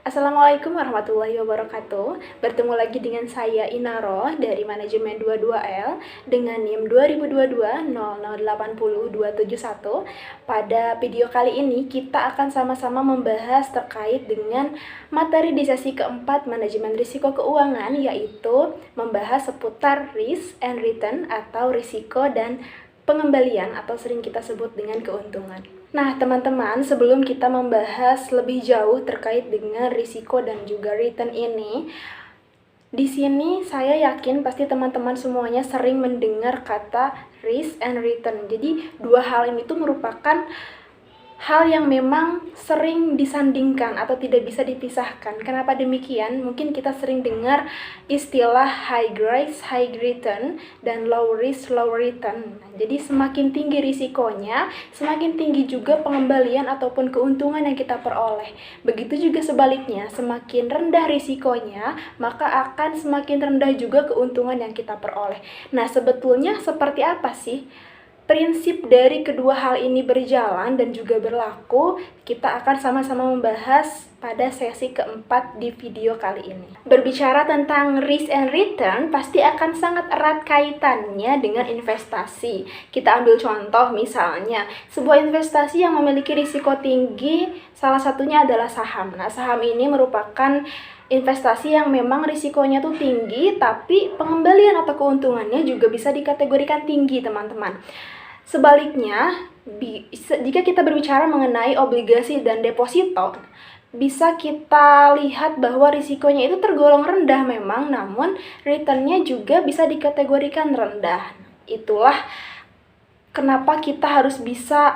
Assalamualaikum warahmatullahi wabarakatuh. Bertemu lagi dengan saya Inaro dari manajemen 22L dengan NIM 2022-0080271. Pada video kali ini kita akan sama-sama membahas terkait dengan materi di sesi keempat manajemen risiko keuangan, yaitu membahas seputar risk and return atau risiko dan pengembalian atau sering kita sebut dengan keuntungan. Nah, teman-teman, sebelum kita membahas lebih jauh terkait dengan risiko dan juga return ini, di sini saya yakin pasti teman-teman semuanya sering mendengar kata risk and return. Jadi, dua hal ini tuh merupakan hal yang memang sering disandingkan atau tidak bisa dipisahkan. Kenapa demikian? Mungkin kita sering dengar istilah high risk, high return, dan low risk, low return. Jadi semakin tinggi risikonya, semakin tinggi juga pengembalian ataupun keuntungan yang kita peroleh. Begitu juga sebaliknya, semakin rendah risikonya, maka akan semakin rendah juga keuntungan yang kita peroleh. Nah, sebetulnya seperti apa sih prinsip dari kedua hal ini berjalan dan juga berlaku? Kita akan sama-sama membahas pada sesi keempat di video kali ini. Berbicara tentang risk and return, pasti akan sangat erat kaitannya dengan investasi. Kita ambil contoh misalnya, sebuah investasi yang memiliki risiko tinggi, salah satunya adalah saham. Nah, saham ini merupakan investasi yang memang risikonya tuh tinggi, tapi pengembalian atau keuntungannya juga bisa dikategorikan tinggi, teman-teman. Sebaliknya, jika kita berbicara mengenai obligasi dan deposito, bisa kita lihat bahwa risikonya itu tergolong rendah memang, namun returnnya juga bisa dikategorikan rendah. Itulah kenapa kita harus bisa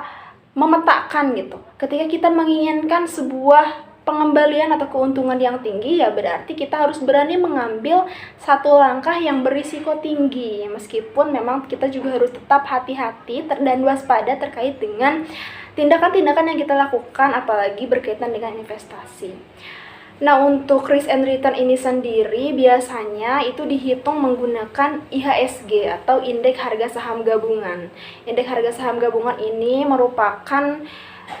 memetakan gitu. Ketika kita menginginkan sebuah pengembalian atau keuntungan yang tinggi, ya berarti kita harus berani mengambil satu langkah yang berisiko tinggi. Meskipun memang kita juga harus tetap hati-hati dan waspada terkait dengan tindakan-tindakan yang kita lakukan, apalagi berkaitan dengan investasi. Nah, untuk risk and return ini sendiri biasanya itu dihitung menggunakan IHSG atau Indeks Harga Saham Gabungan. Indeks Harga Saham Gabungan ini merupakan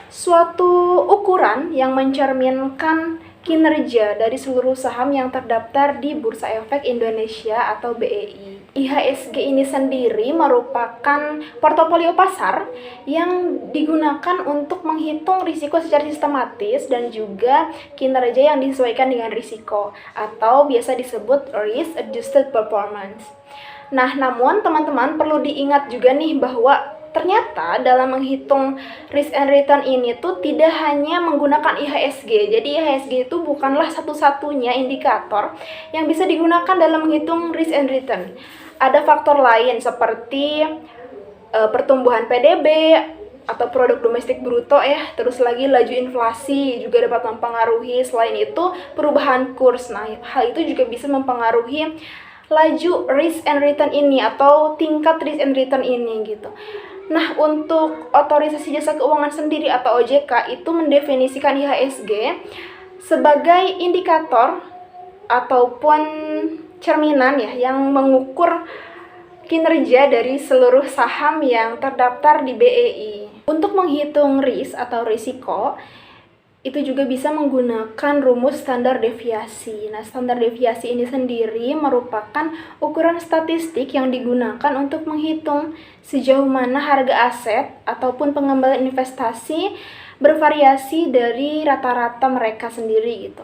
suatu ukuran yang mencerminkan kinerja dari seluruh saham yang terdaftar di Bursa Efek Indonesia atau BEI. IHSG ini sendiri merupakan portofolio pasar yang digunakan untuk menghitung risiko secara sistematis dan juga kinerja yang disesuaikan dengan risiko atau biasa disebut risk adjusted performance. Nah, namun teman-teman perlu diingat juga nih bahwa ternyata dalam menghitung risk and return ini tuh tidak hanya menggunakan IHSG. Jadi IHSG itu bukanlah satu-satunya indikator yang bisa digunakan dalam menghitung risk and return. Ada faktor lain seperti pertumbuhan PDB atau produk domestik bruto ya, terus lagi laju inflasi juga dapat mempengaruhi. Selain itu perubahan kurs. Nah, hal itu juga bisa mempengaruhi laju risk and return ini atau tingkat risk and return ini gitu. Nah, untuk otorisasi jasa keuangan sendiri atau OJK itu mendefinisikan IHSG sebagai indikator ataupun cerminan ya yang mengukur kinerja dari seluruh saham yang terdaftar di BEI. Untuk menghitung risk atau risiko, itu juga bisa menggunakan rumus standar deviasi. Nah, standar deviasi ini sendiri merupakan ukuran statistik yang digunakan untuk menghitung sejauh mana harga aset ataupun pengembalian investasi bervariasi dari rata-rata mereka sendiri gitu.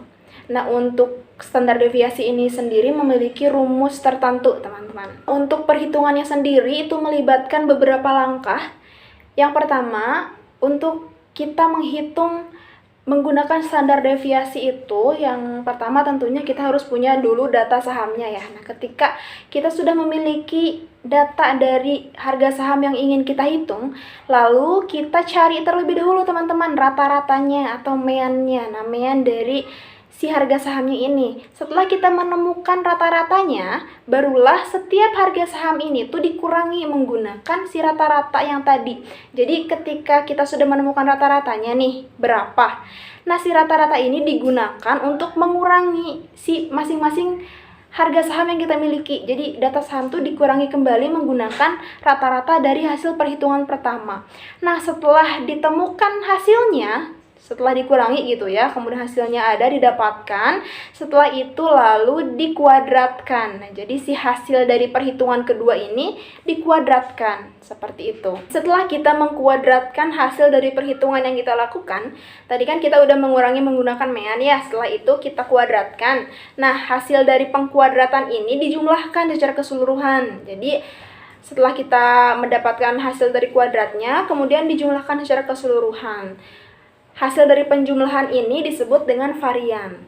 Nah, untuk standar deviasi ini sendiri memiliki rumus tertentu, teman-teman. Untuk perhitungannya sendiri itu melibatkan beberapa langkah. Yang pertama, untuk kita menghitung menggunakan standar deviasi itu, yang pertama tentunya kita harus punya dulu data sahamnya ya. Nah, ketika kita sudah memiliki data dari harga saham yang ingin kita hitung, lalu kita cari terlebih dahulu teman-teman rata-ratanya atau meannya. Nah, mean dari si harga sahamnya ini. Setelah kita menemukan rata-ratanya, barulah setiap harga saham ini tuh dikurangi menggunakan si rata-rata yang tadi. Jadi ketika kita sudah menemukan rata-ratanya nih, berapa? Nah, si rata-rata ini digunakan untuk mengurangi si masing-masing harga saham yang kita miliki. Jadi data saham tuh dikurangi kembali menggunakan rata-rata dari hasil perhitungan pertama. Nah, setelah ditemukan hasilnya, setelah dikurangi gitu ya, kemudian hasilnya ada didapatkan, setelah itu lalu dikuadratkan. Nah, jadi si hasil dari perhitungan kedua ini dikuadratkan, seperti itu. Setelah kita mengkuadratkan hasil dari perhitungan yang kita lakukan, tadi kan kita udah mengurangi menggunakan mean ya, setelah itu kita kuadratkan. Nah, hasil dari pengkuadratan ini dijumlahkan secara keseluruhan. Jadi setelah kita mendapatkan hasil dari kuadratnya, kemudian dijumlahkan secara keseluruhan. Hasil dari penjumlahan ini disebut dengan varian.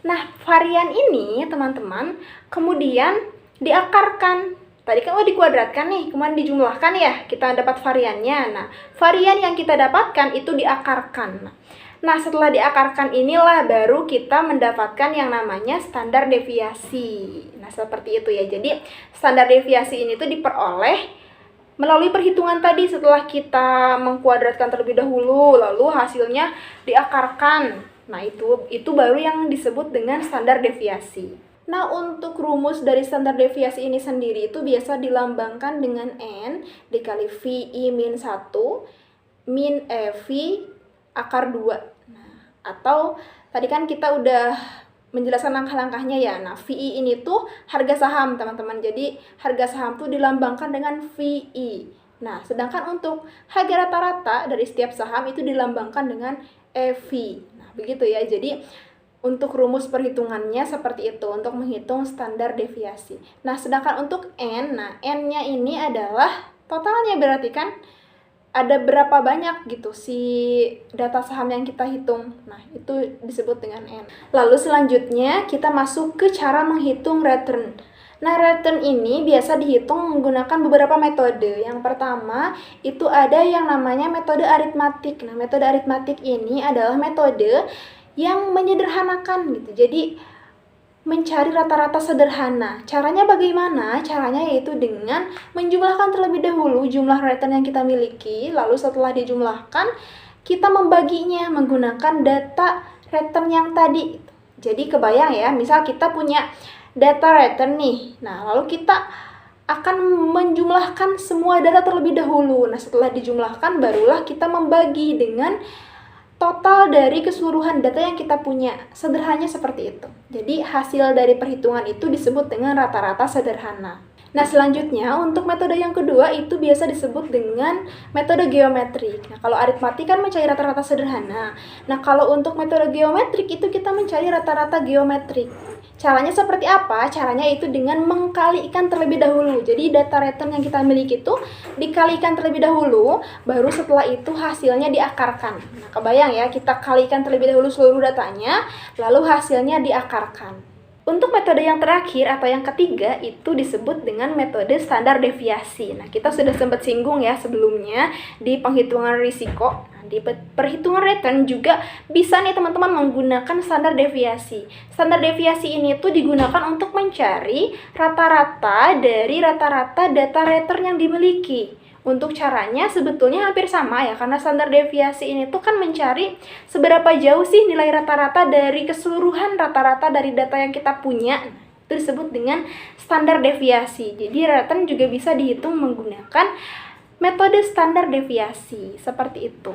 Nah, varian ini teman-teman kemudian diakarkan. Tadi kan udah dikuadratkan nih, kemudian dijumlahkan ya, kita dapat variannya. Nah, varian yang kita dapatkan itu diakarkan. Nah, setelah diakarkan inilah baru kita mendapatkan yang namanya standar deviasi. Nah, seperti itu ya. Jadi, standar deviasi ini tuh diperoleh melalui perhitungan tadi setelah kita mengkuadratkan terlebih dahulu, lalu hasilnya diakarkan. Nah, itu baru yang disebut dengan standar deviasi. Nah, untuk rumus dari standar deviasi ini sendiri itu biasa dilambangkan dengan N dikali VI min 1 min EV akar 2. Nah, atau tadi kan kita udah menjelaskan langkah-langkahnya ya. Nah, VI ini tuh harga saham, teman-teman. Jadi, harga saham tuh dilambangkan dengan VI. Nah, sedangkan untuk harga rata-rata dari setiap saham itu dilambangkan dengan EV. Nah, begitu ya. Jadi, untuk rumus perhitungannya seperti itu, untuk menghitung standar deviasi. Nah, sedangkan untuk N, nah N-nya ini adalah totalnya, berarti kan ada berapa banyak gitu si data saham yang kita hitung. Nah, itu disebut dengan N. Lalu selanjutnya kita masuk ke cara menghitung return. Nah, return ini biasa dihitung menggunakan beberapa metode. Yang pertama, itu ada yang namanya metode aritmatik. Nah, metode aritmatik ini adalah metode yang menyederhanakan gitu. Jadi, mencari rata-rata sederhana. Caranya bagaimana? Caranya yaitu dengan menjumlahkan terlebih dahulu jumlah return yang kita miliki, lalu setelah dijumlahkan, kita membaginya menggunakan data return yang tadi. Jadi kebayang ya, misal kita punya data return nih. Nah, lalu kita akan menjumlahkan semua data terlebih dahulu. Nah, setelah dijumlahkan barulah kita membagi dengan total dari keseluruhan data yang kita punya. Sederhananya seperti itu. Jadi hasil dari perhitungan itu disebut dengan rata-rata sederhana. Nah, selanjutnya untuk metode yang kedua itu biasa disebut dengan metode geometrik. Nah, kalau aritmatik kan mencari rata-rata sederhana. Nah, kalau untuk metode geometrik itu kita mencari rata-rata geometrik. Caranya seperti apa? Caranya itu dengan mengkalikan terlebih dahulu. Jadi data return yang kita miliki itu dikalikan terlebih dahulu, baru setelah itu hasilnya diakarkan. Nah, kebayang ya, kita kalikan terlebih dahulu seluruh datanya, lalu hasilnya diakarkan. Untuk metode yang terakhir atau yang ketiga itu disebut dengan metode standar deviasi. Nah, kita sudah sempat singgung ya sebelumnya di penghitungan risiko. Nah, di perhitungan return juga bisa nih teman-teman menggunakan standar deviasi. Standar deviasi ini tuh digunakan untuk mencari rata-rata dari rata-rata data return yang dimiliki. Untuk caranya sebetulnya hampir sama ya, karena standar deviasi ini tuh kan mencari seberapa jauh sih nilai rata-rata dari keseluruhan rata-rata dari data yang kita punya. Itu disebut dengan standar deviasi. Jadi return juga bisa dihitung menggunakan metode standar deviasi, seperti itu.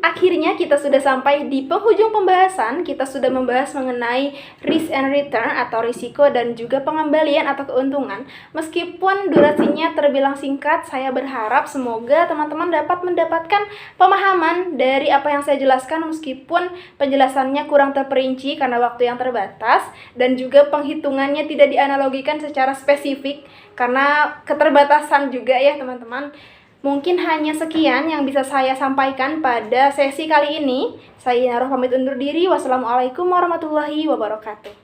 Akhirnya kita sudah sampai di penghujung pembahasan. Kita sudah membahas mengenai risk and return atau risiko dan juga pengembalian atau keuntungan. Meskipun durasinya terbilang singkat, saya berharap semoga teman-teman dapat mendapatkan pemahaman dari apa yang saya jelaskan, meskipun penjelasannya kurang terperinci karena waktu yang terbatas dan juga penghitungannya tidak dianalogikan secara spesifik karena keterbatasan juga ya teman-teman. Mungkin hanya sekian yang bisa saya sampaikan pada sesi kali ini. Saya Naruh pamit undur diri. Wassalamualaikum warahmatullahi wabarakatuh.